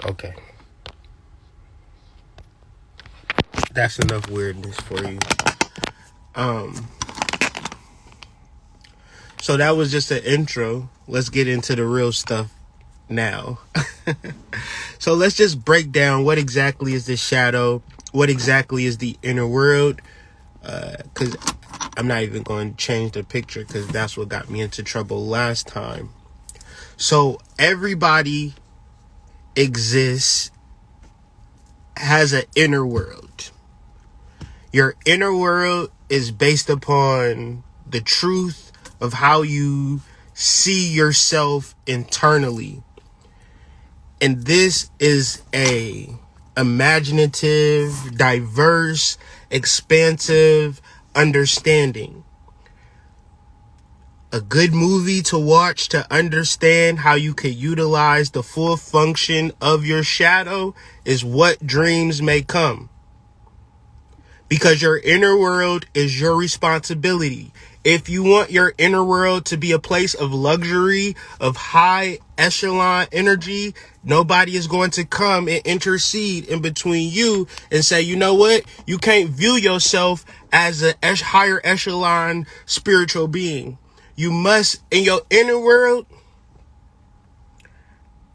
Okay. That's enough weirdness for you. Um, so that was just an intro. Let's get into the real stuff now. So let's just break down what exactly is the shadow, what exactly is the inner world, because I'm not even going to change the picture because that's what got me into trouble last time. So everybody exists, has an inner world. Your inner world is based upon the truth of how you see yourself internally. And this is a imaginative, diverse, expansive understanding. A good movie to watch to understand how you could utilize the full function of your shadow is What Dreams May Come. Because your inner world is your responsibility. If you want your inner world to be a place of luxury, of high echelon energy, nobody is going to come and intercede in between you and say, you know what? You can't view yourself as a higher echelon spiritual being. You must, in your inner world,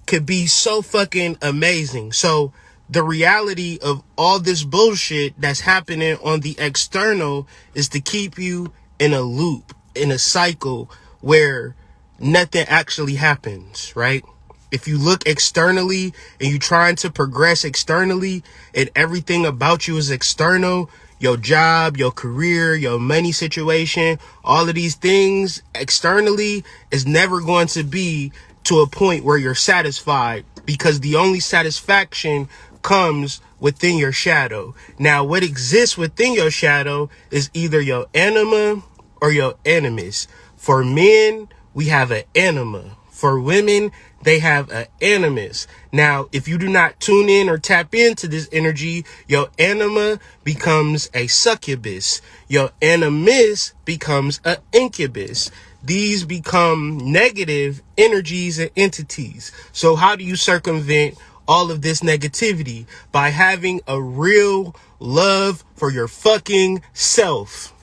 could be so fucking amazing. So the reality of all this bullshit that's happening on the external is to keep you in a loop, in a cycle where nothing actually happens, right? If you look externally and you're trying to progress externally and everything about you is external, your job, your career, your money situation, all of these things externally is never going to be to a point where you're satisfied, because the only satisfaction comes within your shadow. Now, what exists within your shadow is either your anima or your animus. For men, we have an anima. For women, they have an animus. Now, if you do not tune in or tap into this energy, your anima becomes a succubus. Your animus becomes an incubus. These become negative energies and entities. So how do you circumvent all of this negativity? By having a real love for your fucking self.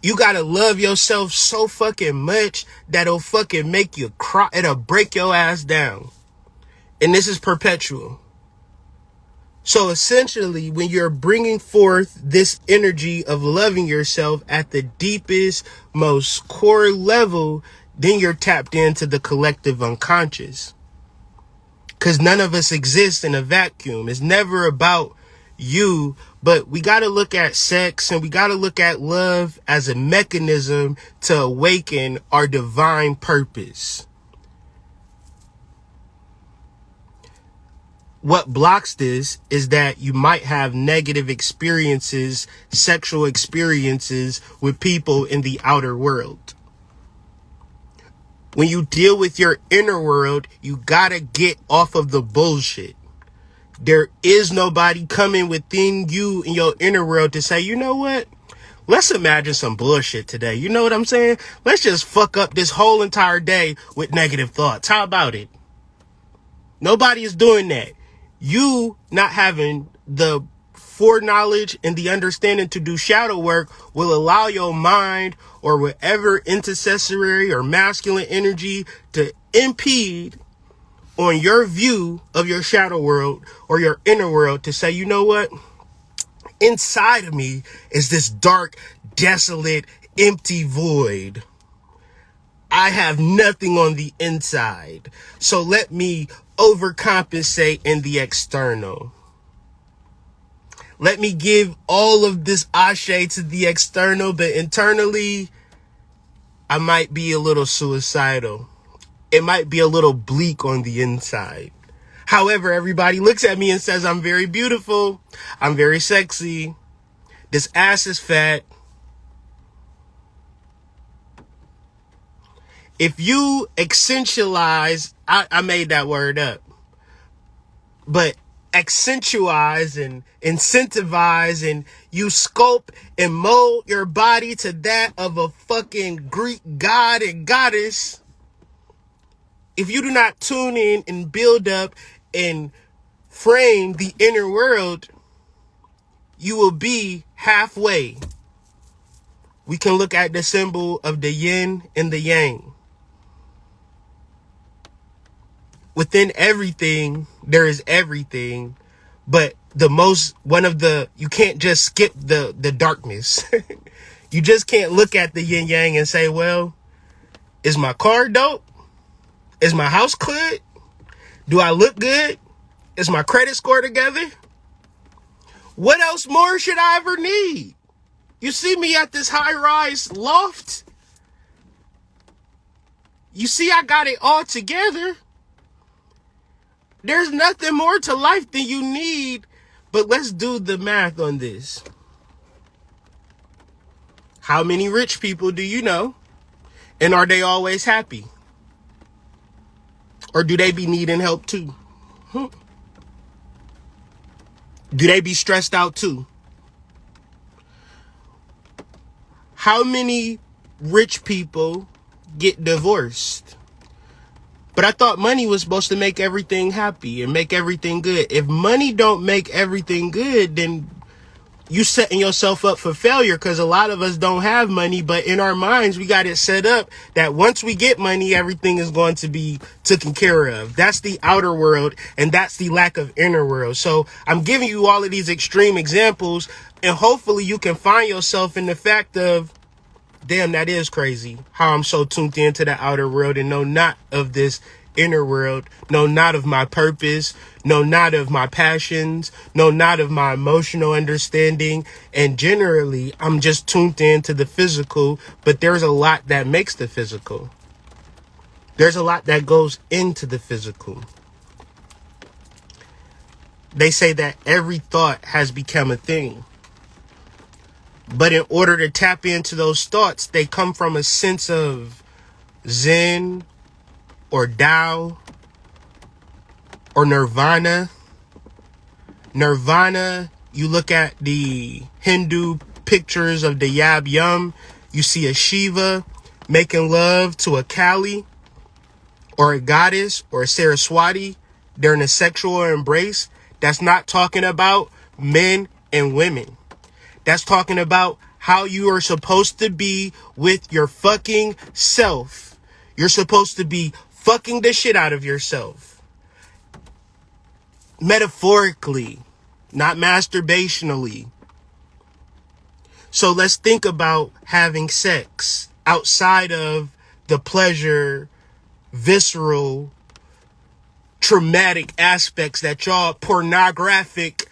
You gotta love yourself so fucking much that it'll fucking make you cry. It'll break your ass down. And this is perpetual. So essentially, when you're bringing forth this energy of loving yourself at the deepest, most core level, then you're tapped into the collective unconscious. Because none of us exist in a vacuum. It's never about you, but we got to look at sex and we got to look at love as a mechanism to awaken our divine purpose. What blocks this is that you might have negative experiences, sexual experiences with people in the outer world. When you deal with your inner world, you gotta get off of the bullshit. There is nobody coming within you in your inner world to say, you know what? Let's imagine some bullshit today. You know what I'm saying? Let's just fuck up this whole entire day with negative thoughts. How about it? Nobody is doing that. You not having the foreknowledge and the understanding to do shadow work will allow your mind or whatever intercessory or masculine energy to impede on your view of your shadow world or your inner world to say, you know what? Inside of me is this dark, desolate, empty void. I have nothing on the inside. So let me overcompensate in the external. Let me give all of this ashe to the external, but internally, I might be a little suicidal. It might be a little bleak on the inside. However, everybody looks at me and says, I'm very beautiful. I'm very sexy. This ass is fat. If you accentualize, I made that word up, but accentuize and incentivize and you sculpt and mold your body to that of a fucking Greek god and goddess, if you do not tune in and build up and frame the inner world, you will be halfway. We can look at the symbol of the yin and the yang. Within everything, there is everything, but you can't just skip the darkness. You just can't look at the yin yang and say, well, is my car dope? Is my house cleared? Do I look good? Is my credit score together? What else more should I ever need? You see me at this high-rise loft? You see I got it all together. There's nothing more to life than you need. But let's do the math on this. How many rich people do you know? And are they always happy? Or do they be needing help too? Do they be stressed out too? How many rich people get divorced? But I thought money was supposed to make everything happy and make everything good. If money don't make everything good, then you setting yourself up for failure, because a lot of us don't have money, but in our minds, we got it set up that once we get money, everything is going to be taken care of. That's the outer world, and that's the lack of inner world. So I'm giving you all of these extreme examples, and hopefully you can find yourself in the fact of, damn, that is crazy how I'm so tuned into the outer world and know not of this inner world, know not of my purpose, know not of my passions, know not of my emotional understanding. And generally, I'm just tuned into the physical, but there's a lot that makes the physical. There's a lot that goes into the physical. They say that every thought has become a thing. But in order to tap into those thoughts, they come from a sense of Zen or Tao or Nirvana. Nirvana, you look at the Hindu pictures of the Yab Yum, you see a Shiva making love to a Kali or a goddess or a Saraswati during a sexual embrace. That's not talking about men and women. That's talking about how you are supposed to be with your fucking self. You're supposed to be fucking the shit out of yourself. Metaphorically, not masturbationally. So let's think about having sex outside of the pleasure, visceral, traumatic aspects that y'all pornographic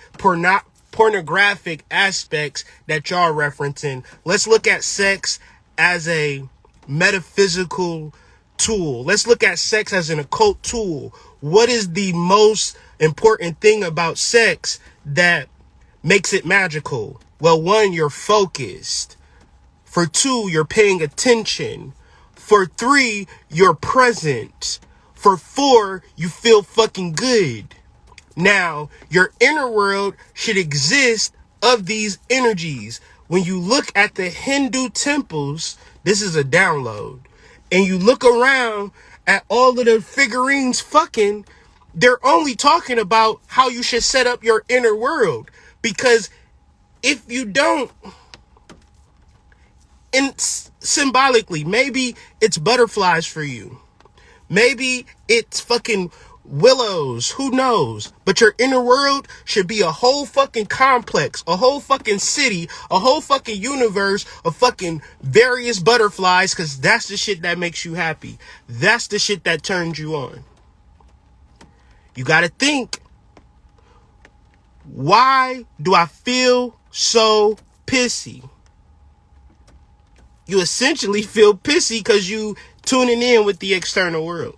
aspects that y'all referencing. Let's look at sex as a metaphysical tool. Let's look at sex as an occult tool. What is the most important thing about sex that makes it magical? Well, one, you're focused. For two, you're paying attention. For three, you're present. For four, you feel fucking good. Now, your inner world should exist of these energies. When you look at the Hindu temples, this is a download, and you look around at all of the figurines fucking, they're only talking about how you should set up your inner world. Because if you don't, and symbolically, maybe it's butterflies for you. Maybe it's fucking willows, who knows? But your inner world should be a whole fucking complex, a whole fucking city, a whole fucking universe of fucking various butterflies, because that's the shit that makes you happy. That's the shit that turns you on. You gotta think, why do I feel so pissy? You essentially feel pissy because you tuning in with the external world.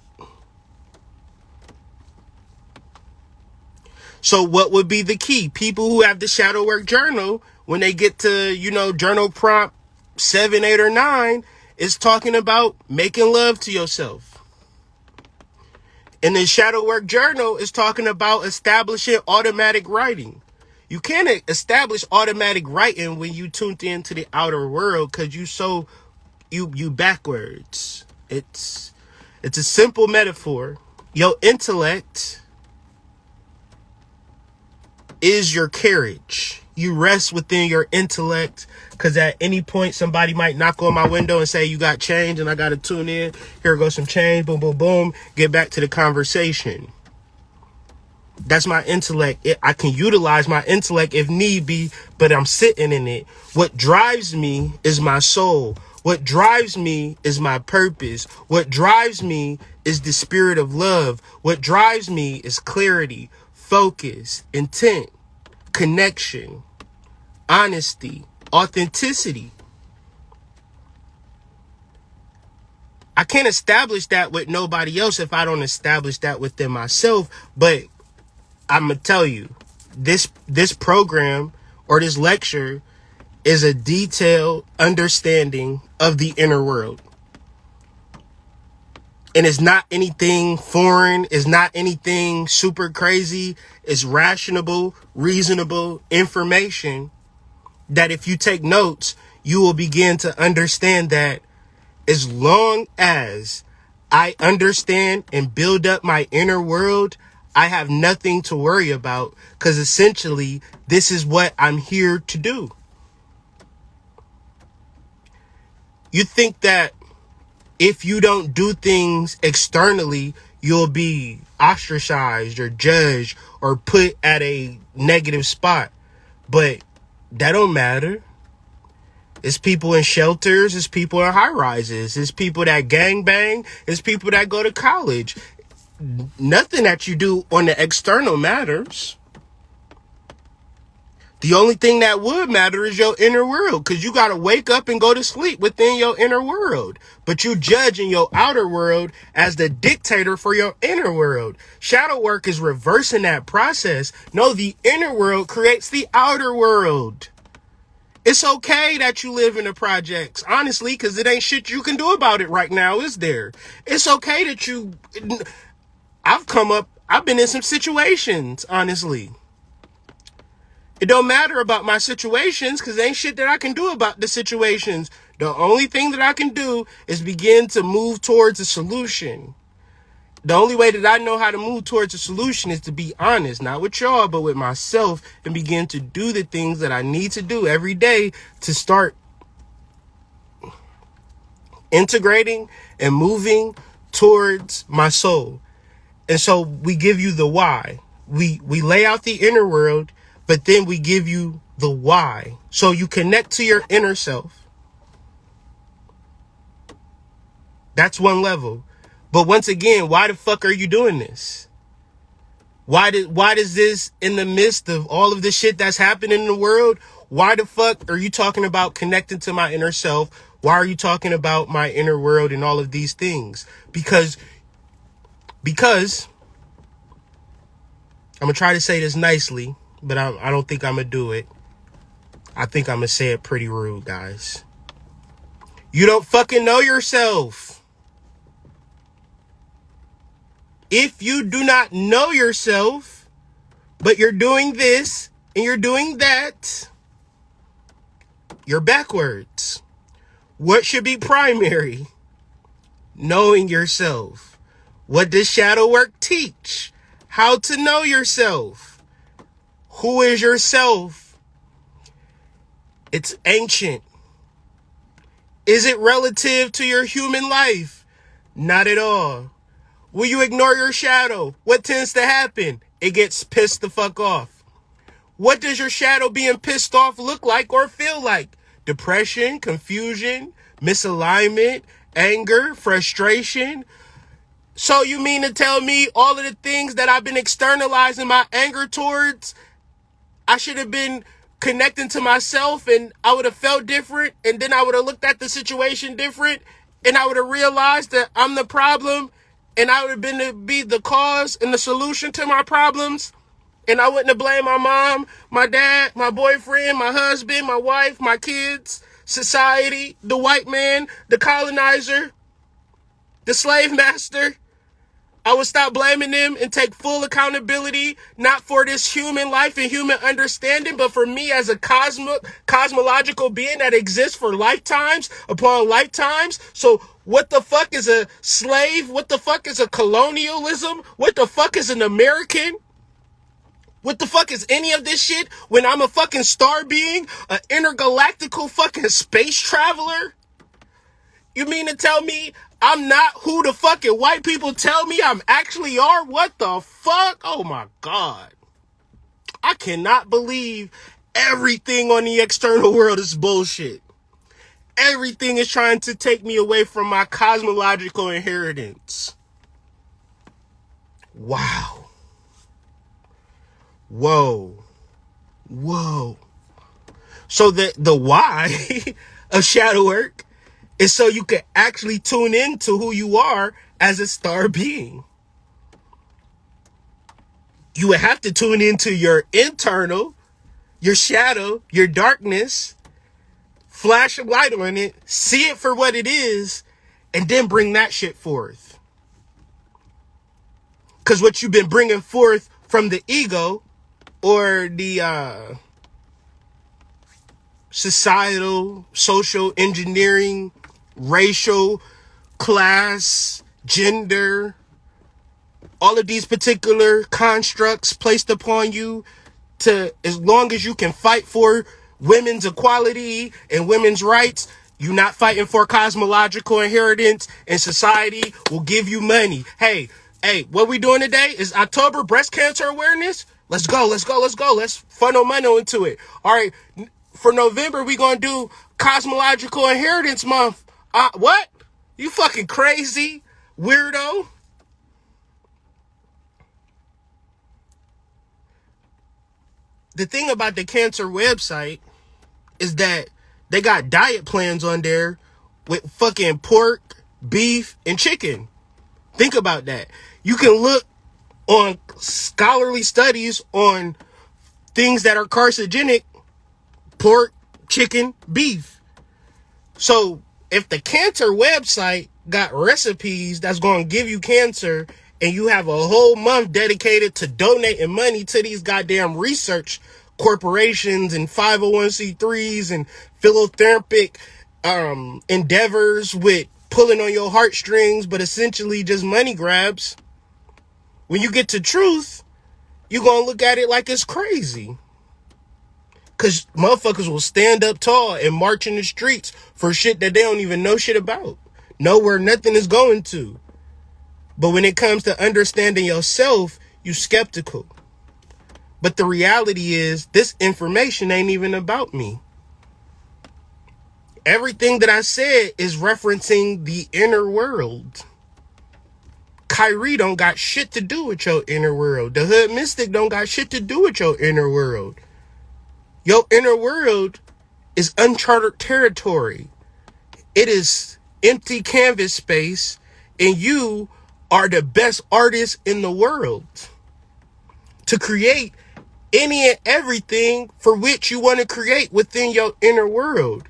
So what would be the key? People who have the shadow work journal, when they get to, journal prompt 7, 8, or 9, is talking about making love to yourself. And the shadow work journal is talking about establishing automatic writing. You can't establish automatic writing when you tuned into the outer world, because you backwards. It's a simple metaphor. Your intellect is your carriage. You rest within your intellect, because at any point somebody might knock on my window and say, you got change, and I got to tune in. Here goes some change. Boom, boom, boom. Get back to the conversation. That's my intellect. I can utilize my intellect if need be, but I'm sitting in it. What drives me is my soul. What drives me is my purpose. What drives me is the spirit of love. What drives me is clarity, focus, intent, connection, honesty, authenticity. I can't establish that with nobody else if I don't establish that within myself. But I'm going to tell you, this program or this lecture is a detailed understanding of the inner world. And it's not anything foreign. It's not anything super crazy. It's rational, reasonable information that if you take notes, you will begin to understand that as long as I understand and build up my inner world, I have nothing to worry about, because essentially this is what I'm here to do. You think that if you don't do things externally, you'll be ostracized or judged or put at a negative spot. But that don't matter. It's people in shelters. It's people in high rises. It's people that gangbang. It's people that go to college. Nothing that you do on the external matters. The only thing that would matter is your inner world, because you got to wake up and go to sleep within your inner world. But you judge in your outer world as the dictator for your inner world. Shadow work is reversing that process. No, the inner world creates the outer world. It's okay that you live in the projects, honestly, because it ain't shit you can do about it right now, is there? It's okay that I've been in some situations, honestly. It don't matter about my situations, because there ain't shit that I can do about the situations. The only thing that I can do is begin to move towards a solution. The only way that I know how to move towards a solution is to be honest, not with y'all, but with myself, and begin to do the things that I need to do every day to start integrating and moving towards my soul. And so we give you the why. We lay out the inner world, but then we give you the why. So you connect to your inner self. That's one level. But once again, why the fuck are you doing this? Why does this, in the midst of all of the shit that's happening in the world, why the fuck are you talking about connecting to my inner self? Why are you talking about my inner world and all of these things? Because I'm going to try to say this nicely, but I don't think I'm going to do it. I think I'm going to say it pretty rude, guys. You don't fucking know yourself. If you do not know yourself, but you're doing this and you're doing that, you're backwards. What should be primary? Knowing yourself. What does shadow work teach? How to know yourself. Who is yourself? It's ancient. Is it relative to your human life? Not at all. Will you ignore your shadow? What tends to happen? It gets pissed the fuck off. What does your shadow being pissed off look like or feel like? Depression, confusion, misalignment, anger, frustration. So you mean to tell me all of the things that I've been externalizing my anger towards, I should have been connecting to myself and I would have felt different, and then I would have looked at the situation different, and I would have realized that I'm the problem, and I would have been to be the cause and the solution to my problems. And I wouldn't have blamed my mom, my dad, my boyfriend, my husband, my wife, my kids, society, the white man, the colonizer, the slave master. I would stop blaming them and take full accountability, not for this human life and human understanding, but for me as a cosmological being that exists for lifetimes upon lifetimes. So What the fuck is a slave? What the fuck is a colonialism? What the fuck is an American? What the fuck is any of this shit when I'm a fucking star being, an intergalactical fucking space traveler? You mean to tell me I'm not who the fucking white people tell me I'm actually are? What the fuck? Oh my God. I cannot believe everything on the external world is bullshit. Everything is trying to take me away from my cosmological inheritance. Wow. Whoa. Whoa. So the why of shadow work is so you can actually tune into who you are as a star being. You would have to tune into your internal, your shadow, your darkness, flash a light on it, see it for what it is, and then bring that shit forth. Because what you've been bringing forth from the ego or the societal, social engineering, racial, class, gender, all of these particular constructs placed upon you to, as long as you can fight for women's equality and women's rights, you're not fighting for cosmological inheritance, and society will give you money. Hey, what we doing today is October breast cancer awareness. Let's go. Let's funnel money into it. All right. For November, we gonna do cosmological inheritance month. What? You fucking crazy weirdo? The thing about the cancer website is that they got diet plans on there with fucking pork, beef, and chicken. Think about that. You can look on scholarly studies on things that are carcinogenic: pork, chicken, beef. So if the cancer website got recipes that's going to give you cancer, and you have a whole month dedicated to donating money to these goddamn research corporations and 501c3s and philanthropic endeavors with pulling on your heartstrings, but essentially just money grabs, when you get to truth, you're going to look at it like it's crazy. Because motherfuckers will stand up tall and march in the streets for shit that they don't even know shit about. Know where nothing is going to. But when it comes to understanding yourself, you skeptical. But the reality is, this information ain't even about me. Everything that I said is referencing the inner world. Kyrie don't got shit to do with your inner world. The Hood Mystic don't got shit to do with your inner world. Your inner world is uncharted territory. It is empty canvas space, and you are the best artist in the world to create any and everything for which you want to create within your inner world.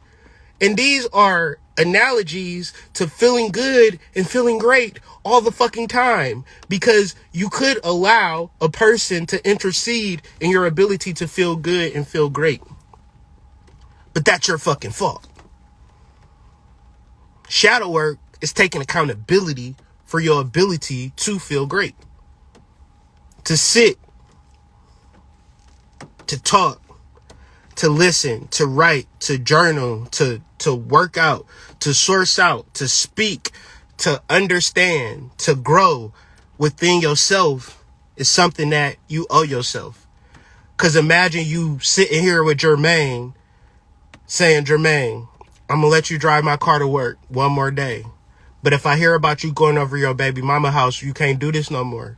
And these are analogies to feeling good and feeling great all the fucking time, because you could allow a person to intercede in your ability to feel good and feel great. But that's your fucking fault. Shadow work is taking accountability for your ability to feel great. To sit, to talk, to listen, to write, to journal, to work out, to source out, to speak, to understand, to grow within yourself is something that you owe yourself. Because imagine you sitting here with Jermaine saying, Jermaine, I'm going to let you drive my car to work one more day. But if I hear about you going over your baby mama house, you can't do this no more.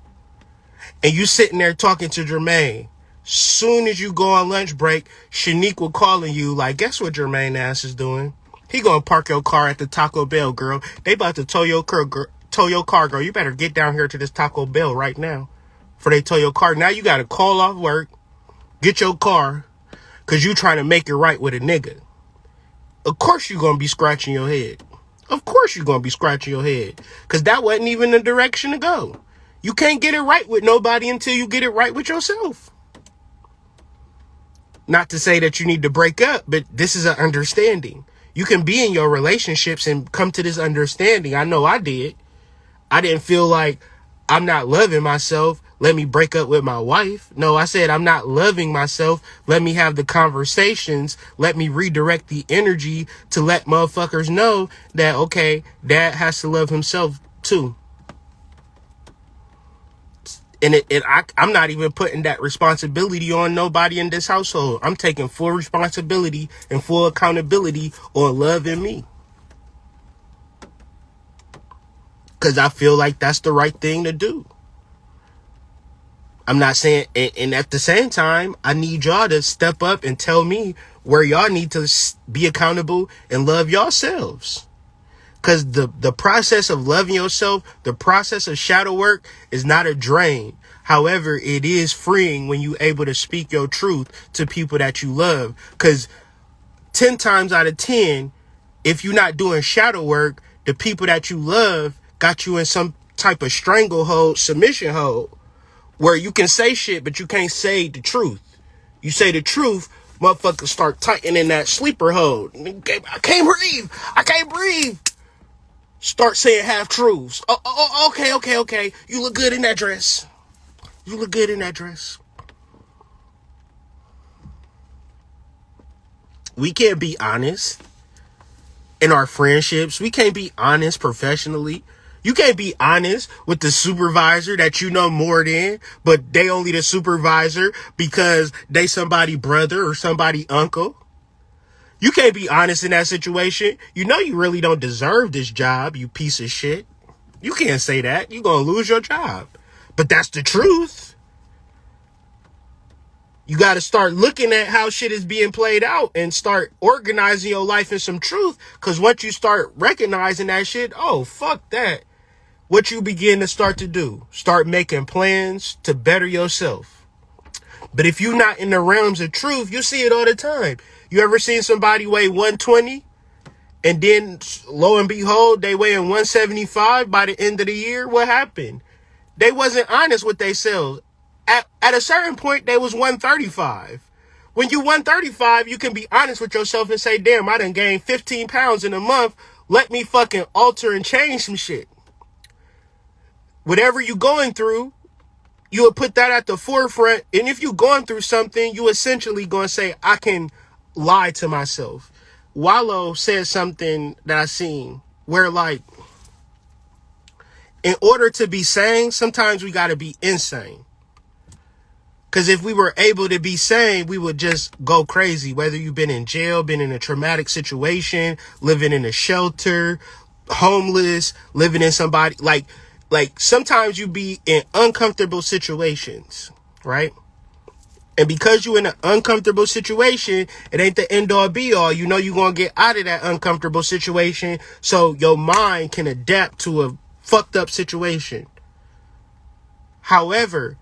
And you sitting there talking to Jermaine. Soon as you go on lunch break, Shanique will calling you like, guess what Jermaine ass is doing? He gonna park your car at the Taco Bell, girl. They about to tow your car, girl. You better get down here to this Taco Bell right now before they tow your car. Now you gotta call off work, get your car, because you trying to make it right with a nigga. Of course you're gonna be scratching your head. Of course you're gonna be scratching your head, because that wasn't even the direction to go. You can't get it right with nobody until you get it right with yourself. Not to say that you need to break up, but this is an understanding. You can be in your relationships and come to this understanding. I know I did. I didn't feel like I'm not loving myself. Let me break up with my wife. No, I said, I'm not loving myself. Let me have the conversations. Let me redirect the energy to let motherfuckers know that, okay, dad has to love himself too. And I'm not even putting that responsibility on nobody in this household. I'm taking full responsibility and full accountability on loving me. Because I feel like that's the right thing to do. I'm not saying, and at the same time, I need y'all to step up and tell me where y'all need to be accountable and love yourselves. Because the process of loving yourself, the process of shadow work is not a drain. However, it is freeing when you're able to speak your truth to people that you love. Because 10 times out of 10, if you're not doing shadow work, the people that you love got you in some type of stranglehold, submission hold, where you can say shit, but you can't say the truth. You say the truth, motherfuckers start tightening that sleeper hold. I can't breathe. I can't breathe. Start saying half truths. Oh, okay. You look good in that dress. You look good in that dress. We can't be honest in our friendships. We can't be honest professionally. You can't be honest with the supervisor that you know more than, but they only the supervisor because they somebody brother or somebody uncle. You can't be honest in that situation. You know you really don't deserve this job, you piece of shit. You can't say that. You're going to lose your job. But that's the truth. You got to start looking at how shit is being played out and start organizing your life in some truth. Because once you start recognizing that shit, oh, fuck that. What you begin to start to do, start making plans to better yourself. But if you're not in the realms of truth, you see it all the time. You ever seen somebody weigh 120 and then lo and behold, they weigh 175 by the end of the year? What happened? They wasn't honest with themselves. At a certain point, they was 135. When you 135, you can be honest with yourself and say, damn, I done gained 15 pounds in a month. Let me fucking alter and change some shit. Whatever you going through, you would put that at the forefront. And if you're going through something, you essentially going to say, I can lie to myself. Wallow said something that I seen where, like, in order to be sane, sometimes we got to be insane. Because if we were able to be sane, we would just go crazy. Whether you've been in jail, been in a traumatic situation, living in a shelter, homeless, living in somebody, like sometimes you be in uncomfortable situations, right? And because you're in an uncomfortable situation, it ain't the end all be all. You know you're going to get out of that uncomfortable situation so your mind can adapt to a fucked up situation. However,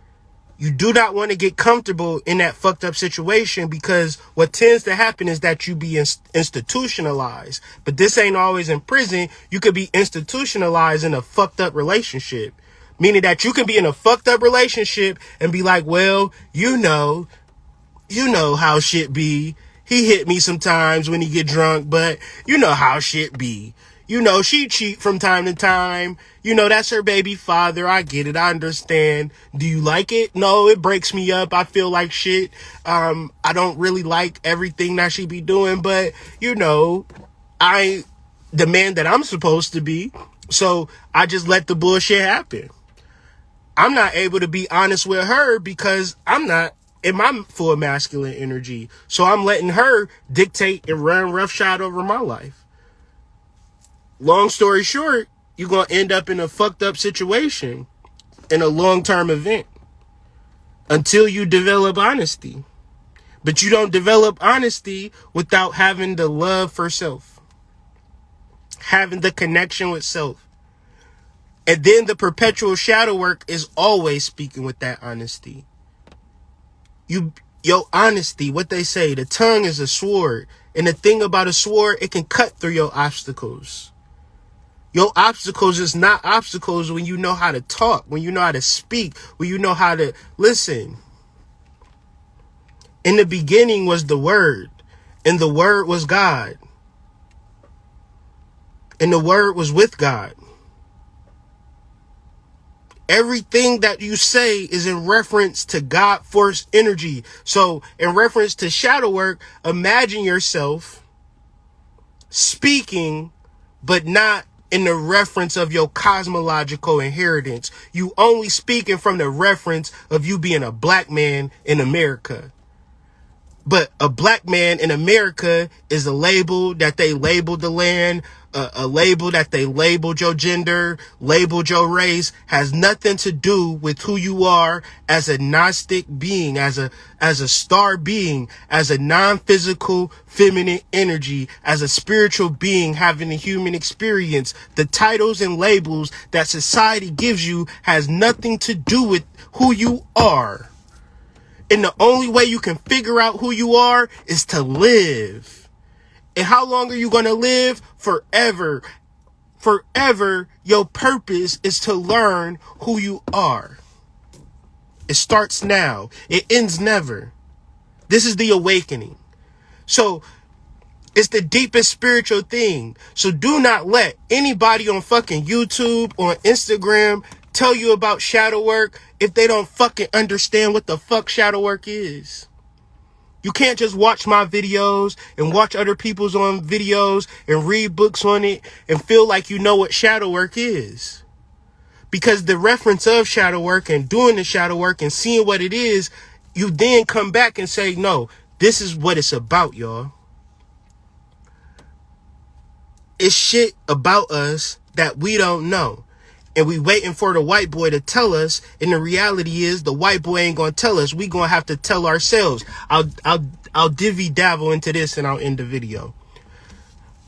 you do not want to get comfortable in that fucked up situation, because what tends to happen is that you be institutionalized. But this ain't always in prison. You could be institutionalized in a fucked up relationship. Meaning that you can be in a fucked up relationship and be like, well, you know how shit be. He hit me sometimes when he get drunk, but you know how shit be. You know, she cheat from time to time. You know, that's her baby father. I get it. I understand. Do you like it? No, it breaks me up. I feel like shit. I don't really like everything that she be doing, but you know, I the man that I'm supposed to be. So I just let the bullshit happen. I'm not able to be honest with her because I'm not in my full masculine energy. So I'm letting her dictate and run roughshod over my life. Long story short, you're going to end up in a fucked up situation in a long-term event until you develop honesty. But you don't develop honesty without having the love for self, having the connection with self. And then the perpetual shadow work is always speaking with that honesty. Your honesty, what they say, the tongue is a sword. And the thing about a sword, it can cut through your obstacles. Your obstacles is not obstacles when you know how to talk, when you know how to speak, when you know how to listen. In the beginning was the Word, and the Word was God. and the word was with God. Everything that you say is in reference to God force energy. So in reference to shadow work, imagine yourself speaking, but not in the reference of your cosmological inheritance. You only speaking from the reference of you being a black man in America. But a black man in America is a label that they labeled the land, a label that they labeled your gender, labeled your race, has nothing to do with who you are as a Gnostic being, as a star being, as a non-physical feminine energy, as a spiritual being having a human experience. The titles and labels that society gives you has nothing to do with who you are. And the only way you can figure out who you are is to live. And how long are you going to live? Forever. Forever, your purpose is to learn who you are. It starts now. It ends never. This is the awakening. So it's the deepest spiritual thing. So do not let anybody on fucking YouTube or Instagram tell you about shadow work if they don't fucking understand what the fuck shadow work is. You can't just watch my videos and watch other people's on videos and read books on it and feel like you know what shadow work is. Because the reference of shadow work and doing the shadow work and seeing what it is, you then come back and say, no, this is what it's about, y'all. It's shit about us that we don't know. And we waiting for the white boy to tell us. And the reality is the white boy ain't going to tell us. We going to have to tell ourselves. I'll divvy dabble into this and I'll end the video.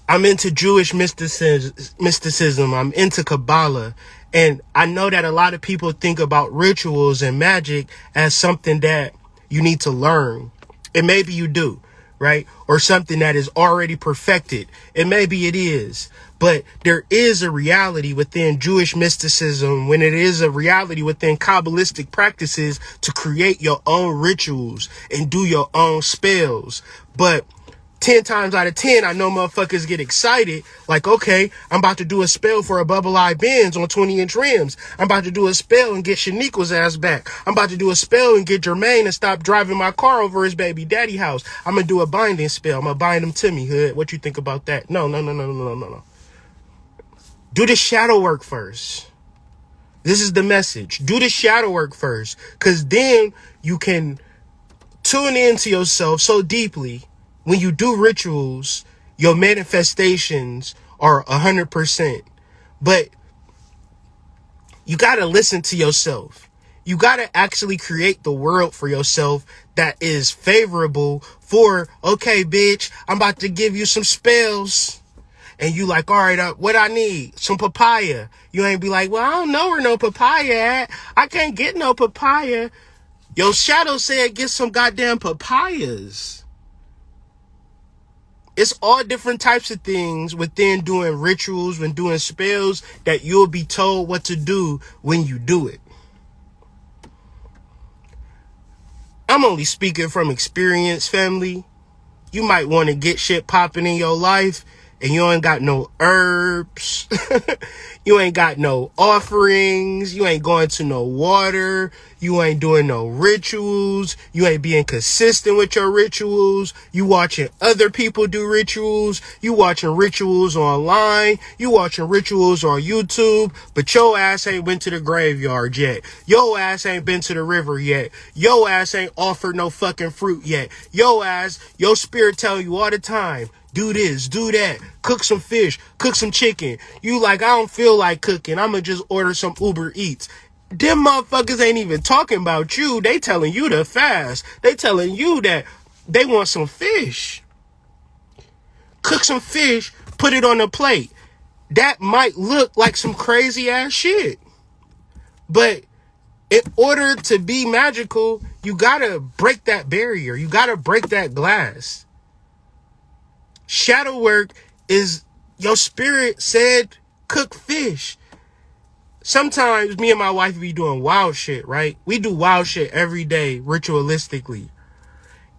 I'm into Jewish mysticism. I'm into Kabbalah. And I know that a lot of people think about rituals and magic as something that you need to learn. And maybe you do, right? Or something that is already perfected. And maybe it is. But there is a reality within Jewish mysticism, when it is a reality within Kabbalistic practices to create your own rituals and do your own spells. But 10 times out of 10, I know motherfuckers get excited. Like, okay, I'm about to do a spell for a Bubble Eye Benz on 20-inch rims. I'm about to do a spell and get Shaniqua's ass back. I'm about to do a spell and get Jermaine to stop driving my car over his baby daddy house. I'm going to do a binding spell. I'm going to bind him to me, hood. What you think about that? No. Do the shadow work first. This is the message. Do the shadow work first. Because then you can tune into yourself so deeply. When you do rituals, your manifestations are 100%. But you got to listen to yourself. You got to actually create the world for yourself that is favorable for, okay, bitch, I'm about to give you some spells. And you like, all right, what I need? Some papaya. You ain't be like, well, I don't know where no papaya at. I can't get no papaya. Your shadow said get some goddamn papayas. It's all different types of things within doing rituals, when doing spells, that you'll be told what to do when you do it. I'm only speaking from experience, family. You might want to get shit popping in your life and you ain't got no herbs. You ain't got no offerings. You ain't going to no water. You ain't doing no rituals. You ain't being consistent with your rituals. You watching other people do rituals. You watching rituals online. You watching rituals on YouTube. But your ass ain't went to the graveyard yet. Your ass ain't been to the river yet. Your ass ain't offered no fucking fruit yet. Your ass, your spirit tell you all the time, do this, do that, cook some fish, cook some chicken. You like, I don't feel like cooking. I'm going to just order some Uber Eats. Them motherfuckers ain't even talking about you. They telling you to fast. They telling you that they want some fish. Cook some fish, put it on a plate. That might look like some crazy ass shit. But in order to be magical, you gotta break that barrier. You gotta break that glass. Shadow work is your spirit said cook fish. Sometimes me and my wife be doing wild shit, right? We do wild shit every day ritualistically.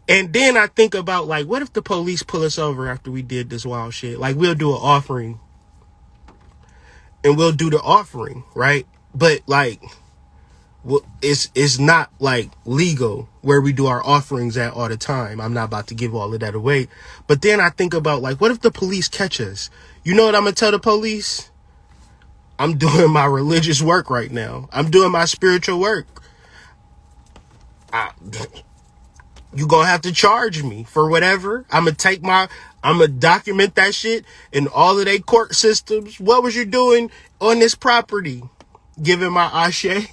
And then I think about, like, what if the police pull us over after we did this wild shit? Like, we'll do an offering and we'll do the offering, right? But like, it's not like legal where we do our offerings at all the time. I'm not about to give all of that away. But then I think about, like, what if the police catch us? You know what I'm gonna tell the police? I'm doing my religious work right now. I'm doing my spiritual work. You gonna have to charge me for whatever. I'm gonna document that shit in all of their court systems. What was you doing on this property? Giving my ashe,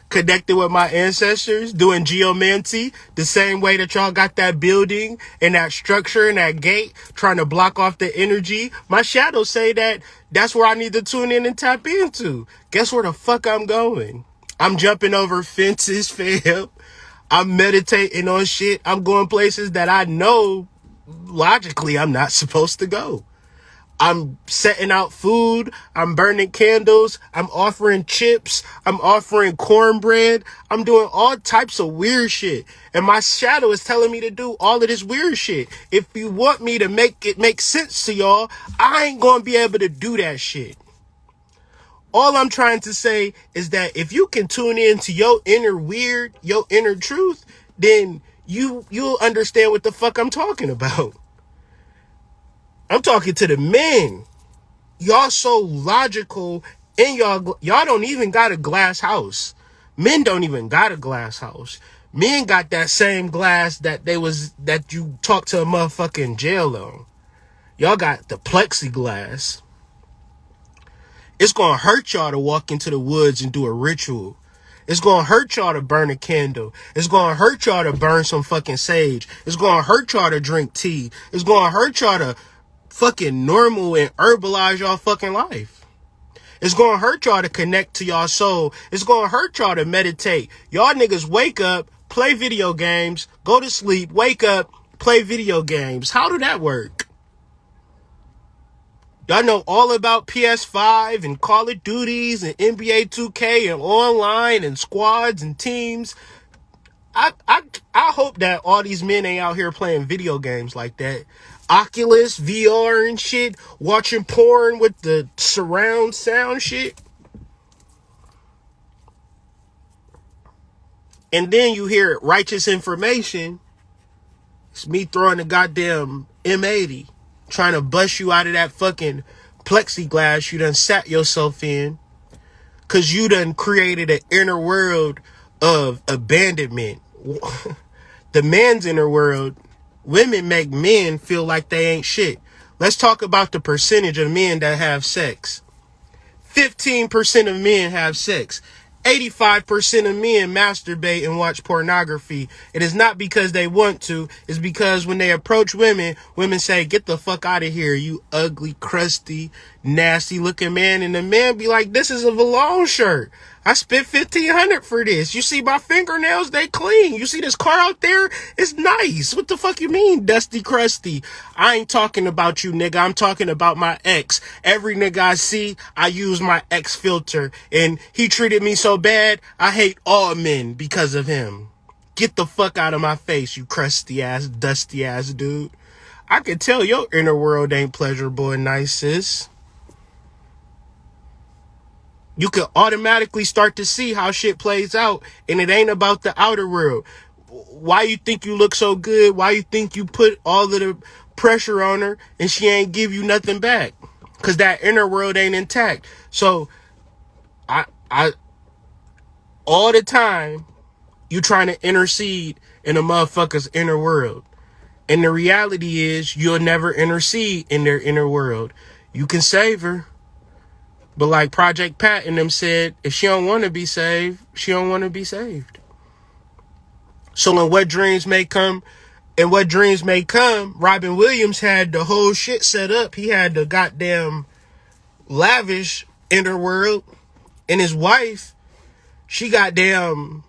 connected with my ancestors, doing geomancy, the same way that y'all got that building and that structure and that gate, trying to block off the energy. My shadows say that that's where I need to tune in and tap into. Guess where the fuck I'm going? I'm jumping over fences, fam. I'm meditating on shit. I'm going places that I know logically I'm not supposed to go. I'm setting out food. I'm burning candles. I'm offering chips. I'm offering cornbread. I'm doing all types of weird shit. And my shadow is telling me to do all of this weird shit. If you want me to make it make sense to y'all, I ain't gonna be able to do that shit. All I'm trying to say is that if you can tune in to your inner weird, your inner truth, then you'll understand what the fuck I'm talking about. I'm talking to the men. Y'all so logical, and y'all don't even got a glass house. Men don't even got a glass house. Men got that same glass that you talk to a motherfucking jail on. Y'all got the plexiglass. It's gonna hurt y'all to walk into the woods and do a ritual. It's gonna hurt y'all to burn a candle. It's gonna hurt y'all to burn some fucking sage. It's gonna hurt y'all to drink tea. It's gonna hurt y'all to fucking normal and herbalize y'all fucking life. It's gonna hurt y'all to connect to y'all soul. It's gonna hurt y'all to meditate. Y'all niggas wake up, play video games, go to sleep, wake up, play video games. How do that work? Y'all know all about PS5 and Call of Duties and NBA 2K and online and squads and teams. I hope that all these men ain't out here playing video games like that. Oculus, VR and shit, watching porn with the surround sound shit. And then you hear righteous information. It's me throwing the goddamn M80, trying to bust you out of that fucking plexiglass you done sat yourself in. Cause you done created an inner world of abandonment. The man's inner world, women make men feel like they ain't shit. Let's talk about the percentage of men that have sex. 15% of men have sex. 85% of men masturbate and watch pornography. It is not because they want to. It's because when they approach women, women say, get the fuck out of here, you ugly, crusty, nasty looking man. And the man be like, this is a Valone shirt. I spent $1,500 for this. You see my fingernails? They clean. You see this car out there? It's nice. What the fuck you mean, dusty, crusty? I ain't talking about you, nigga. I'm talking about my ex. Every nigga I see, I use my ex filter. And he treated me so bad, I hate all men because of him. Get the fuck out of my face, you crusty ass, dusty ass dude. I can tell your inner world ain't pleasurable and nice, sis. You can automatically start to see how shit plays out, and it ain't about the outer world. Why you think you look so good? Why you think you put all of the pressure on her and she ain't give you nothing back? Cause that inner world ain't intact. So I all the time you trying to intercede in a motherfucker's inner world. And the reality is you'll never intercede in their inner world. You can save her. But like Project Pat and them said, if she don't want to be saved, she don't want to be saved. So in What Dreams May Come, Robin Williams had the whole shit set up. He had the goddamn lavish inner world. And his wife, she goddamn,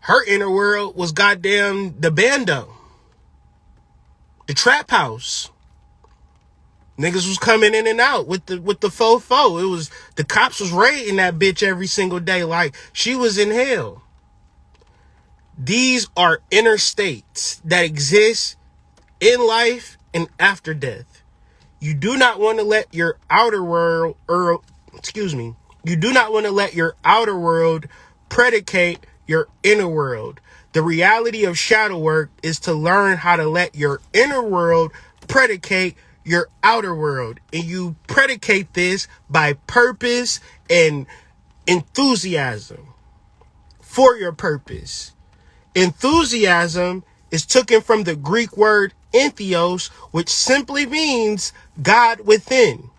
her inner world was goddamn the bando. The trap house. Niggas was coming in and out with the fofo. It was, the cops was raiding that bitch every single day like she was in hell. These are inner states that exist in life and after death. You do not want to let your outer world, you do not want to let your outer world predicate your inner world. The reality of shadow work is to learn how to let your inner world predicate your outer world. And you predicate this by purpose and enthusiasm for your purpose. Enthusiasm is taken from the Greek word entheos, which simply means God within.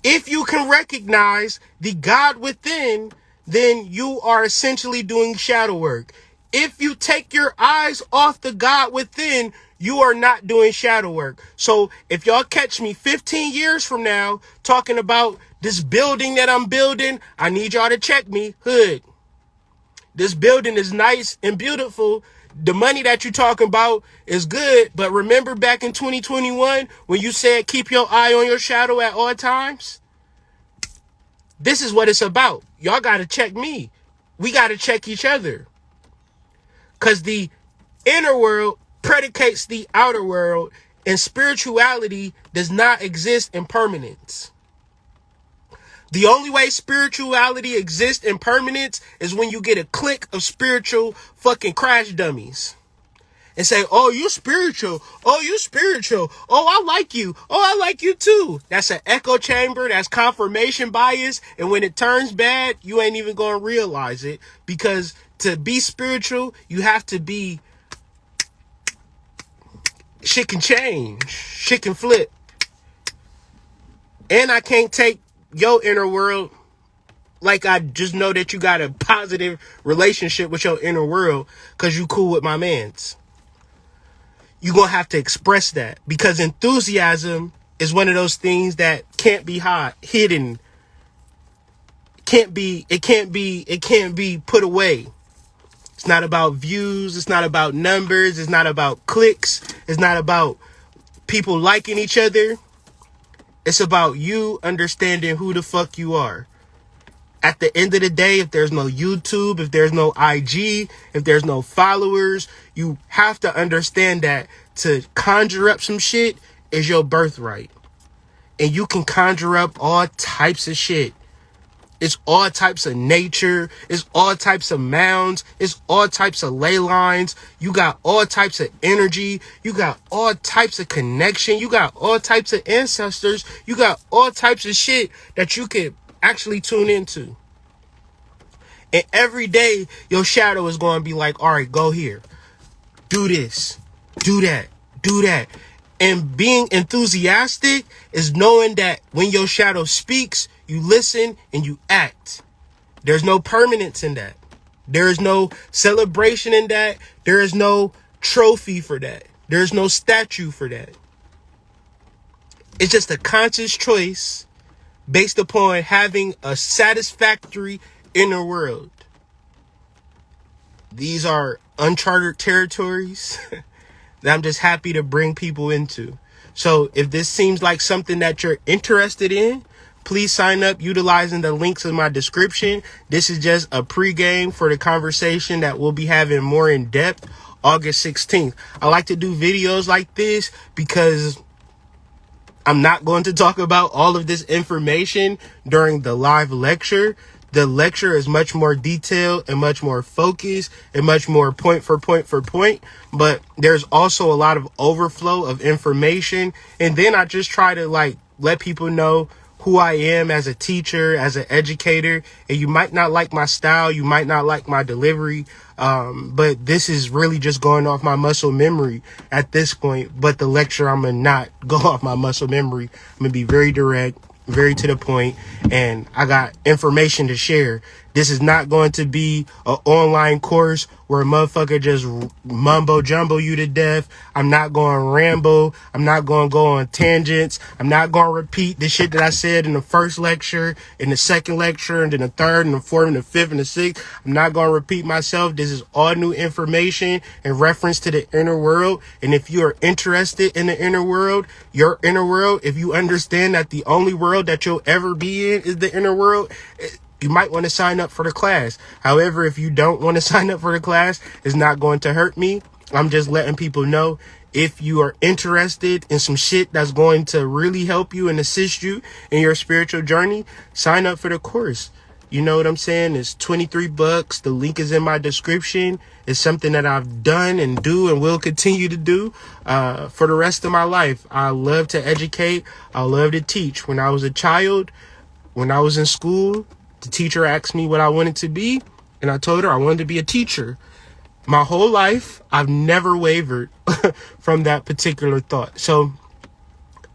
If you can recognize the God within, then you are essentially doing shadow work. If you take your eyes off the God within, you are not doing shadow work. So if y'all catch me 15 years from now talking about this building that I'm building, I need y'all to check me. Hood, this building is nice and beautiful. The money that you're talking about is good. But remember back in 2021 when you said keep your eye on your shadow at all times? This is what it's about. Y'all got to check me. We got to check each other. Because the inner world predicates the outer world, and spirituality does not exist in permanence. The only way spirituality exists in permanence is when you get a clique of spiritual fucking crash dummies and say, oh, you spiritual. Oh, you spiritual. Oh, I like you. Oh, I like you too. That's an echo chamber. That's confirmation bias. And when it turns bad, you ain't even going to realize it, because to be spiritual, you have to be, shit can change. Shit can flip. And I can't take your inner world like I just know that you got a positive relationship with your inner world because you cool with my mans. You're going to have to express that, because enthusiasm is one of those things that can't be hidden. It can't be put away. It's not about views. It's not about numbers. It's not about clicks. It's not about people liking each other. It's about you understanding who the fuck you are. At the end of the day, if there's no YouTube, if there's no IG, if there's no followers, you have to understand that to conjure up some shit is your birthright. And you can conjure up all types of shit. It's all types of nature. It's all types of mounds. It's all types of ley lines. You got all types of energy. You got all types of connection. You got all types of ancestors. You got all types of shit that you can actually tune into. And every day your shadow is going to be like, all right, go here, do this, do that, do that. And being enthusiastic is knowing that when your shadow speaks, you listen and you act. There's no permanence in that. There is no celebration in that. There is no trophy for that. There's no statue for that. It's just a conscious choice based upon having a satisfactory inner world. These are uncharted territories that I'm just happy to bring people into. So if this seems like something that you're interested in, please sign up utilizing the links in my description. This is just a pregame for the conversation that we'll be having more in depth August 16th. I like to do videos like this because I'm not going to talk about all of this information during the live lecture. The lecture is much more detailed and much more focused and much more point for point. But there's also a lot of overflow of information. And then I just try to let people know who I am as a teacher, as an educator. And you might not like my style. You might not like my delivery. But this is really just going off my muscle memory at this point. But the lecture, I'm going to not go off my muscle memory. I'm going to be very direct, very to the point, and I got information to share. This is not going to be an online course where a motherfucker just mumbo jumbo you to death. I'm not going to ramble. I'm not going to go on tangents. I'm not going to repeat the shit that I said in the first lecture, in the second lecture, and then the third, and the fourth, and the fifth, and the sixth. I'm not going to repeat myself. This is all new information in reference to the inner world. And if you are interested in the inner world, your inner world, if you understand that the only world that you'll ever be in is the inner world, you might want to sign up for the class. However, if you don't want to sign up for the class, it's not going to hurt me. I'm just letting people know If you are interested in some shit that's going to really help you and assist you in your spiritual journey, sign up for the course. You know what I'm saying? It's $23. The link is in my description. It's something that I've done and do and will continue to do for the rest of my life. I love to educate. I love to teach. When I was a child, when I was in school, the teacher asked me what I wanted to be, and I told her I wanted to be a teacher. My whole life, I've never wavered from that particular thought. So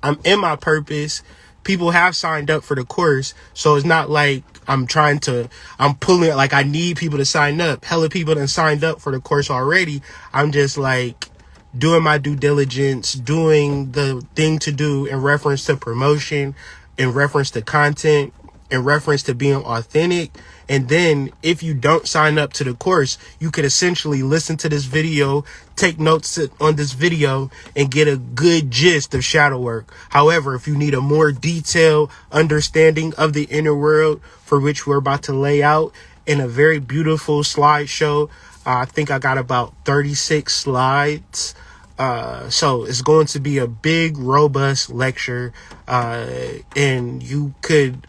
I'm in my purpose. People have signed up for the course. So it's not like I'm pulling it like I need people to sign up. Hella people that signed up for the course already. I'm just like doing my due diligence, doing the thing to do in reference to promotion, in reference to content, in reference to being authentic. And then if you don't sign up to the course, you could essentially listen to this video, take notes on this video, and get a good gist of shadow work. However, if you need a more detailed understanding of the inner world, for which we're about to lay out in a very beautiful slideshow, I think I got about 36 slides. So it's going to be a big, robust lecture, and you could...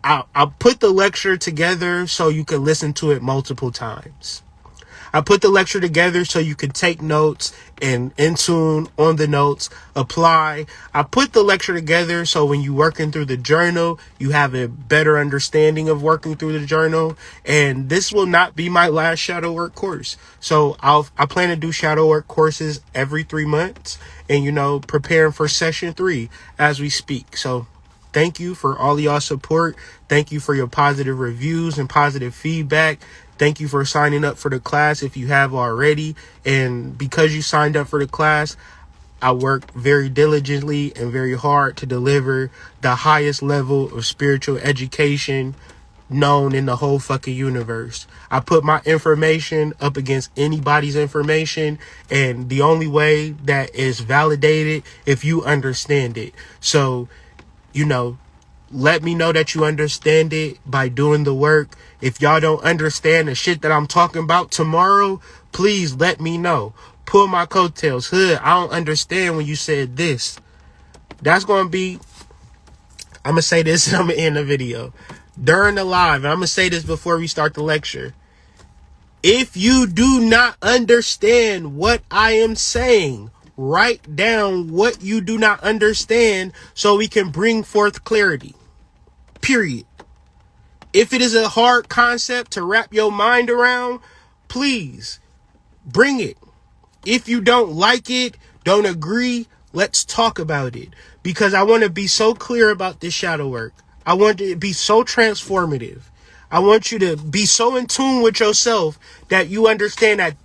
I'll put the lecture together so you can listen to it multiple times. I put the lecture together so you can take notes and in tune on the notes, apply. I put the lecture together so when you're working through the journal, you have a better understanding of working through the journal. And this will not be my last shadow work course. So I plan to do shadow work courses every 3 months and, preparing for session 3 as we speak. So thank you for all y'all support. Thank you for your positive reviews and positive feedback. Thank you for signing up for the class if you have already. And because you signed up for the class, I work very diligently and very hard to deliver the highest level of spiritual education known in the whole fucking universe. I put my information up against anybody's information, and the only way that is validated if you understand it. So, let me know that you understand it by doing the work. If y'all don't understand the shit that I'm talking about tomorrow, please let me know. Pull my coattails. Hood, I don't understand when you said this. That's going to be... I'm going to say this and I'm going to end the video. During the live, and I'm going to say this before we start the lecture. If you do not understand what I am saying, write down what you do not understand so we can bring forth clarity. Period. If it is a hard concept to wrap your mind around, please bring it. If you don't like it, don't agree, let's talk about it. Because I want to be so clear about this shadow work. I want it to be so transformative. I want you to be so in tune with yourself that you understand that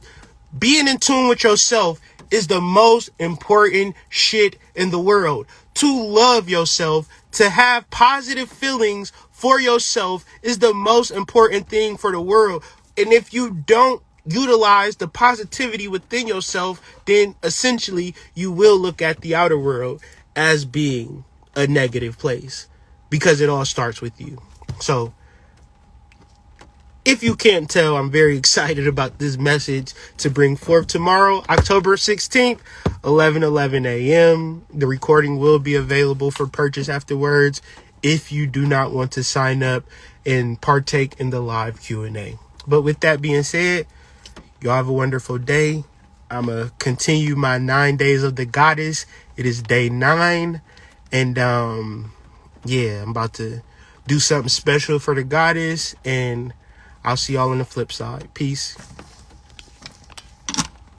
being in tune with yourself is the most important shit in the world. To love yourself, to have positive feelings for yourself is the most important thing for the world. And if you don't utilize the positivity within yourself, then essentially you will look at the outer world as being a negative place, because it all starts with you. So if you can't tell, I'm very excited about this message to bring forth tomorrow, October 16th, 11:11 a.m. The recording will be available for purchase afterwards if you do not want to sign up and partake in the live Q&A. But with that being said, y'all have a wonderful day. I'm going to continue my 9 days of the goddess. It is day 9. And I'm about to do something special for the goddess. And I'll see y'all on the flip side. Peace.